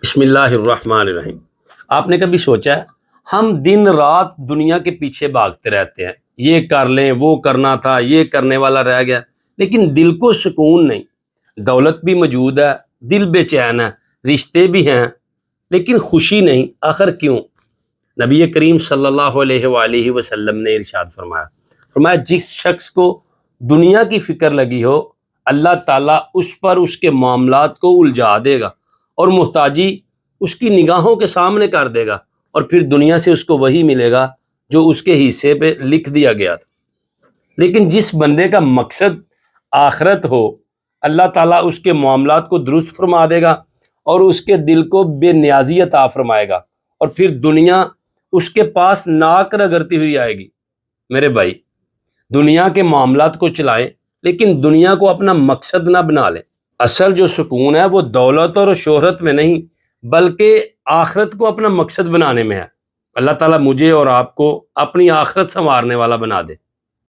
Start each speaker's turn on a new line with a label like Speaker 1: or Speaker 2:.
Speaker 1: بسم اللہ الرحمن الرحیم۔ آپ نے کبھی سوچا ہے ہم دن رات دنیا کے پیچھے بھاگتے رہتے ہیں، یہ کر لیں، وہ کرنا تھا، یہ کرنے والا رہ گیا، لیکن دل کو سکون نہیں۔ دولت بھی موجود ہے، دل بے چین ہے، رشتے بھی ہیں، لیکن خوشی نہیں۔ آخر کیوں؟ نبی کریم صلی اللہ علیہ وآلہ وسلم نے ارشاد فرمایا جس شخص کو دنیا کی فکر لگی ہو، اللہ تعالیٰ اس پر اس کے معاملات کو الجھا دے گا اور محتاجی اس کی نگاہوں کے سامنے کر دے گا، اور پھر دنیا سے اس کو وہی ملے گا جو اس کے حصے پہ لکھ دیا گیا تھا۔ لیکن جس بندے کا مقصد آخرت ہو، اللہ تعالیٰ اس کے معاملات کو درست فرما دے گا اور اس کے دل کو بے نیازی عطا فرمائے گا، اور پھر دنیا اس کے پاس ناک رگڑتی ہوئی آئے گی۔ میرے بھائی، دنیا کے معاملات کو چلائیں، لیکن دنیا کو اپنا مقصد نہ بنا لیں۔ اصل جو سکون ہے وہ دولت اور شہرت میں نہیں، بلکہ آخرت کو اپنا مقصد بنانے میں ہے۔ اللہ تعالیٰ مجھے اور آپ کو اپنی آخرت سنوارنے والا بنا دے۔